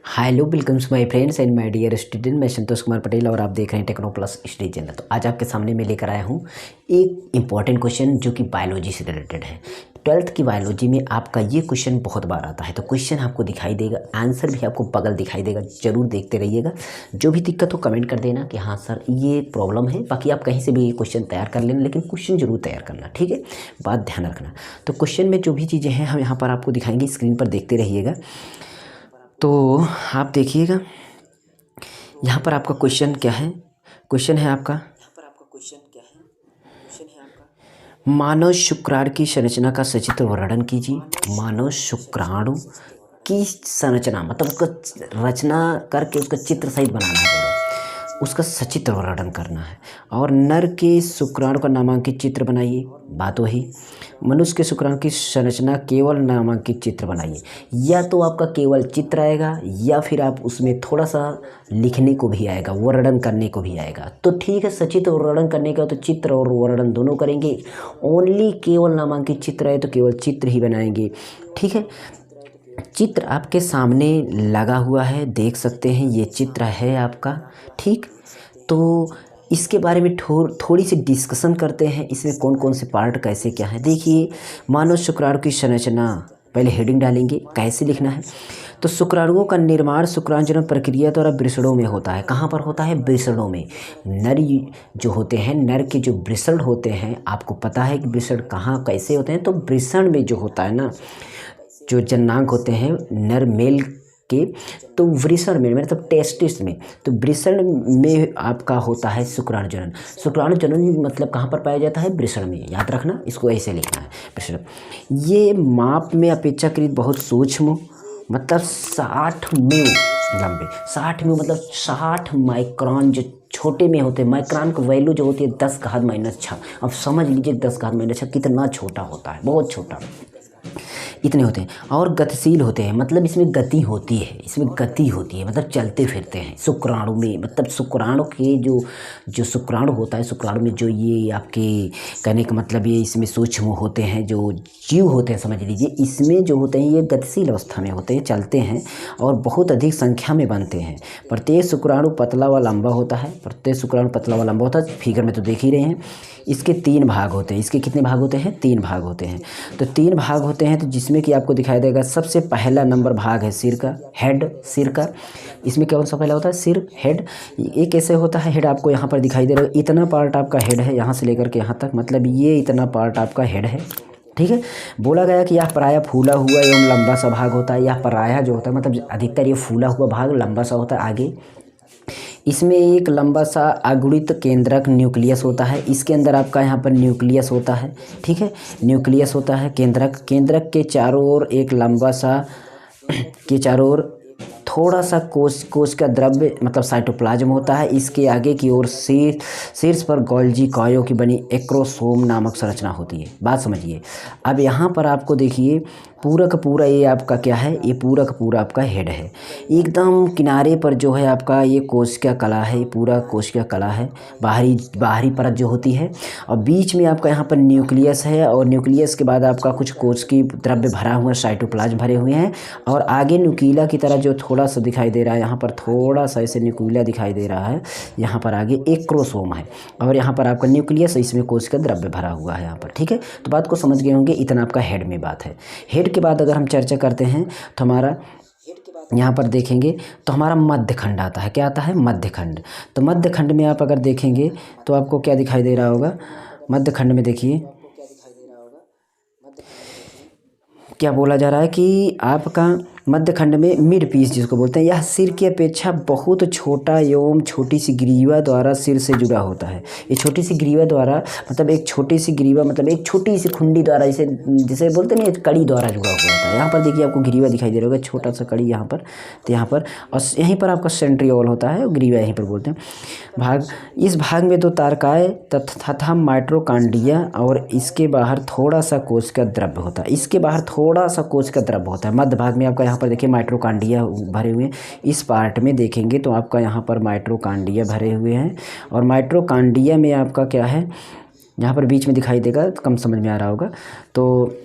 Hello welcome to my friends and my dear student. मैं संतोष कुमार पटेल और आप देख रहे हैं टेक्नो प्लस स्टडी चैनल। तो आज आपके सामने मैं लेकर आया हूँ एक इम्पॉर्टेंट क्वेश्चन जो कि बायोलॉजी से रिलेटेड है। 12th की बायोलॉजी में आपका ये क्वेश्चन बहुत बार आता है, तो क्वेश्चन आपको दिखाई देगा, आंसर भी आपको बगल दिखाई देगा। जरूर देखते रहिएगा। जो भी दिक्कत हो कमेंट कर देना कि हाँ सर ये प्रॉब्लम है। बाकी आप कहीं से भी ये क्वेश्चन तैयार कर लेना, लेकिन क्वेश्चन जरूर तैयार करना, ठीक है। बात ध्यान रखना। तो क्वेश्चन में जो भी चीज़ें हैं हम यहाँ पर आपको दिखाएंगे, स्क्रीन पर देखते रहिएगा। तो आप देखिएगा यहाँ पर आपका क्वेश्चन क्या है। क्वेश्चन है आपका मानव शुक्राणु की संरचना का सचित्र वर्णन कीजिए। मानव शुक्राणु की संरचना मतलब उसका रचना करके उसका चित्र सहित बनाना है, उसका सचित्र वर्णन करना है। और नर के शुक्राणु का नामांकित चित्र बनाइए। बात वही। मनुष्य के शुक्राणु की संरचना केवल नामांकित चित्र बनाइए। या तो आपका केवल चित्र आएगा या फिर आप उसमें थोड़ा सा लिखने को भी आएगा, वर्णन करने को भी आएगा। तो ठीक है, सचित्र वर्णन करने का तो चित्र और वर्णन दोनों करेंगे। ओनली केवल नामांकित चित्र है तो केवल चित्र ही बनाएंगे, ठीक है। चित्र आपके सामने लगा हुआ है, देख सकते हैं ये चित्र है आपका, ठीक। तो इसके बारे में थोड़ी सी डिस्कशन करते हैं। इसमें कौन कौन से पार्ट कैसे क्या है। देखिए, मानव शुक्राणु की संरचना, पहले हेडिंग डालेंगे कैसे लिखना है। तो शुक्राणुओं का निर्माण शुक्राणुजनन प्रक्रिया द्वारा वृषणों में होता है। कहाँ पर होता है? वृषणों में। नर जो होते हैं, नर के जो वृषण होते हैं, आपको पता है कि वृषण कहाँ कैसे होते हैं। तो वृषण में जो होता है ना, जो जननांग होते हैं नर मेल के, तो वृषण में मतलब टेस्टिस में, तो वृषण में आपका होता है शुक्राणुजनन। शुक्राणुजनन मतलब कहाँ पर पाया जाता है? वृषण में। याद रखना, इसको ऐसे लिखना है, वृषण। ये माप में अपेक्षाकृत बहुत सूक्ष्म, मतलब 60 म्यू लंबे। 60 म्यू मतलब 60 माइक्रोन जो छोटे में होते हैं। माइक्रोन की वैल्यू जो होती है 10⁻⁶। अब समझ लीजिए 10⁻⁶ कितना छोटा होता है, बहुत छोटा, इतने होते हैं। और गतिशील होते हैं, मतलब इसमें गति होती है, इसमें गति होती है, मतलब चलते फिरते हैं शुक्राणु में। मतलब शुक्राणु के जो शुक्राणु होता है, शुक्राणु में जो ये आपके कहने का मतलब ये इसमें सूक्ष्म होते हैं, जो जीव होते हैं, समझ लीजिए इसमें जो होते हैं ये गतिशील अवस्था में होते हैं, चलते हैं और बहुत अधिक संख्या में बनते हैं। प्रत्येक शुक्राणु पतला व लंबा होता है। प्रत्येक शुक्राणु पतला व लंबा होता है, फिगर में तो देख ही रहे हैं। इसके 3 भाग होते हैं। इसके कितने भाग होते हैं? 3 भाग होते हैं। तो 3 भाग होते हैं, तो जिसमें कि आपको दिखाई देगा सबसे पहला नंबर भाग है सिर का, हेड, सिर का। इसमें कौन सा पहला होता है? सिर, हेड। ये कैसे होता है? हेड आपको यहाँ पर दिखाई दे रहा है, इतना पार्ट आपका हेड है, यहाँ से लेकर के यहाँ तक, मतलब ये इतना पार्ट आपका हेड है, ठीक है। बोला गया कि यह प्रायः फूला हुआ एवं लंबा सा भाग होता है। यह प्रायः जो होता है मतलब अधिकतर ये फूला हुआ भाग लंबा सा होता है। आगे इसमें एक लंबा सा अगुणित केंद्रक न्यूक्लियस होता है। इसके अंदर आपका यहाँ पर न्यूक्लियस होता है, ठीक है। न्यूक्लियस होता है, केंद्रक के चारों ओर एक लंबा सा के चारों ओर थोड़ा सा कोश का द्रव्य मतलब साइटोप्लाज्म होता है। इसके आगे की ओर शीर्ष पर गोल्जी कॉयों की बनी एक्रोसोम नामक संरचना होती है। बात समझिए। अब यहाँ पर आपको देखिए पूरा का पूरा ये आपका क्या है? ये पूरा का पूरा आपका हेड है। एकदम किनारे पर जो है आपका ये कोशिका कला है, पूरा कोशिका कला है, बाहरी परत जो होती है। और बीच में आपका यहाँ पर न्यूक्लियस है, और न्यूक्लियस के बाद आपका कुछ कोश की द्रव्य भरा हुआ साइटोप्लाज्म भरे हुए हैं। और आगे न्यूक्लिया की तरह जो थोड़ा सा दिखाई दे रहा है, यहाँ पर थोड़ा सा ऐसे न्यूक्लिया दिखाई दे रहा है, यहाँ पर आगे एक क्रोमोसोम है और यहाँ पर आपका न्यूक्लियस, इसमें कोश का द्रव्य भरा हुआ है यहाँ पर, ठीक है। तो बात को समझ गए होंगे, इतना आपका हेड में बात है। हेड के बाद अगर हम चर्चा करते हैं तो हमारा यहाँ पर देखेंगे तो हमारा मध्य खंड आता है। क्या आता है? मध्य खंड। तो मध्य खंड में आप अगर देखेंगे तो आपको क्या दिखाई दे रहा होगा? मध्य खंड में देखिए क्या बोला जा रहा है कि आपका मध्य खंड में मिड पीस जिसको बोलते हैं, यह सिर की अपेक्षा बहुत छोटा एवं छोटी सी ग्रीवा द्वारा सिर से जुड़ा होता है। ये छोटी सी ग्रीवा द्वारा मतलब एक छोटी सी ग्रीवा मतलब एक छोटी सी खुंडी द्वारा, जिसे बोलते नहीं, कड़ी द्वारा जुड़ा हुआ होता है। यहाँ पर देखिए आपको ग्रीवा दिखाई दे रहा होगा, छोटा सा कड़ी यहाँ पर, तो यहाँ पर, और यहीं पर आपका सेंट्रियोल होता है, ग्रीवा यहीं पर बोलते हैं भाग। इस भाग में 2 तारकाएँ तथा माइटोकॉन्ड्रिया और इसके बाहर थोड़ा सा कोश का द्रव्य होता है। इसके बाहर थोड़ा सा कोश का द्रव्य होता है। मध्य भाग में आपका यहाँ पर देखिए माइटोकॉन्ड्रिया भरे हुए हैं। इस पार्ट में देखेंगे तो आपका यहाँ पर माइटोकॉन्ड्रिया भरे हुए हैं, और माइटोकॉन्ड्रिया में आपका क्या है, यहाँ पर बीच में दिखाई देगा, तो कम समझ में आ रहा होगा। तो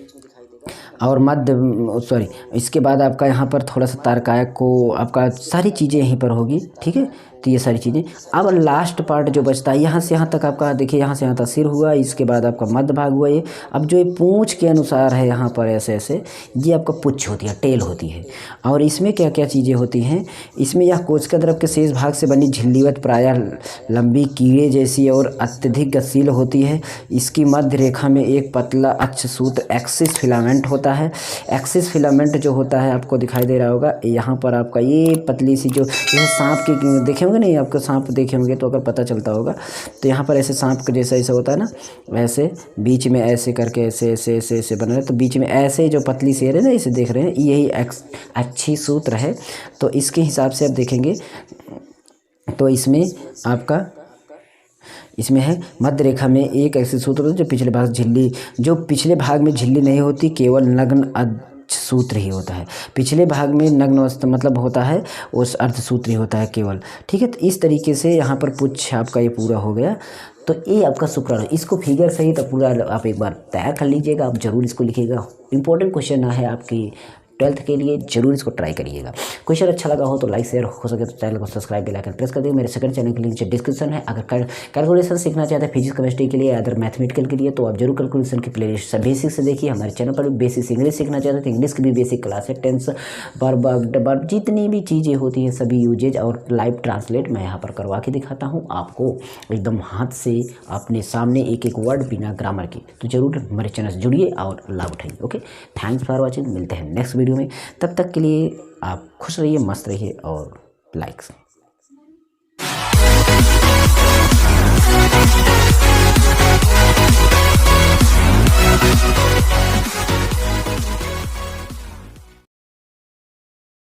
और मध्य सॉरी इसके बाद आपका यहाँ पर थोड़ा सा तारकायक को आपका सारी चीज़ें यहीं पर होगी, ठीक है। तो ये सारी चीज़ें, अब लास्ट पार्ट जो बचता है यहाँ से यहाँ तक आपका देखिए, यहाँ से यहाँ तक सिर हुआ, इसके बाद आपका मध्य भाग हुआ ये। अब जो ये पूंछ के अनुसार है यहाँ पर ऐसे ऐसे, ये आपका पुच्छ होती है, टेल होती है। और इसमें क्या क्या चीज़ें होती हैं, इसमें यह कोशिका द्रव के शेष भाग से बनी झिल्लीवत प्रायः लंबी कीड़े जैसी और अत्यधिक गतिशील होती है। इसकी मध्य रेखा में एक पतला अक्ष सूत्र एक्सिस फिलामेंट होता है। एक्सिस फिलामेंट जो होता है आपको दिखाई दे रहा होगा यहाँ पर, आपका ये पतली सी जो जैसे सांप की देखे होंगे नहीं, आपको सांप देखे होंगे तो अगर पता चलता होगा, तो यहाँ पर ऐसे सांप का जैसा ऐसा होता है ना, वैसे बीच में ऐसे करके ऐसे ऐसे ऐसे ऐसे बना है, तो बीच में ऐसे जो पतली सी है ना, इसे देख रहे हैं, यही अच्छी सूत्र है। तो इसके हिसाब से आप देखेंगे तो इसमें आपका इसमें है मध्य रेखा में एक ऐसे सूत्र होता है जो पिछले भाग में झिल्ली नहीं होती, केवल नग्न सूत्र ही होता है। पिछले भाग में नग्न मतलब होता है उस अर्धसूत्र ही होता है केवल, ठीक है। तो इस तरीके से यहाँ पर पुच्छ आपका ये पूरा हो गया। तो ये आपका शुक्राणु, इसको फिगर सहित पूरा आप एक बार तैयार कर लीजिएगा, आप जरूर इसको लिखिएगा। इंपॉर्टेंट क्वेश्चन है आपकी 12th के लिए, जरूर इसको ट्राई करिएगा। क्वेश्चन अच्छा लगा हो तो लाइक शेयर, हो सके तो चैनल को सब्सक्राइब बेल आइकन प्रेस कर दीजिए। मेरे सेकंड चैनल के लिए नीचे डिस्क्रिप्शन है। अगर कैलकुलेशन सीखना चाहते हैं फिजिक्स केमिस्ट्री के लिए, अदर मैथमेटिकल के लिए, तो आप जरूर कैलकुलेशन की प्लेलिस्ट बेसिक से देखिए। हमारे चैनल पर भी बेसिक इंग्लिश सीखना चाहते हैं तो इंग्लिश की भी बेसिक क्लास है, टेंस वर्ब जितनी भी चीज़ें होती हैं सभी यूजेज और लाइव ट्रांसलेट मैं यहाँ पर करवा के दिखाता हूँ आपको एकदम हाथ से अपने सामने एक एक वर्ड बिना ग्रामर के। तो जरूर हमारे चैनल से जुड़िए और लाभ उठाइए। ओके, थैंक्स फॉर वॉचिंग, मिलते हैं नेक्स्ट वीडियो में। तब तक के लिए आप खुश रहिए, मस्त रहिए और लाइक्स।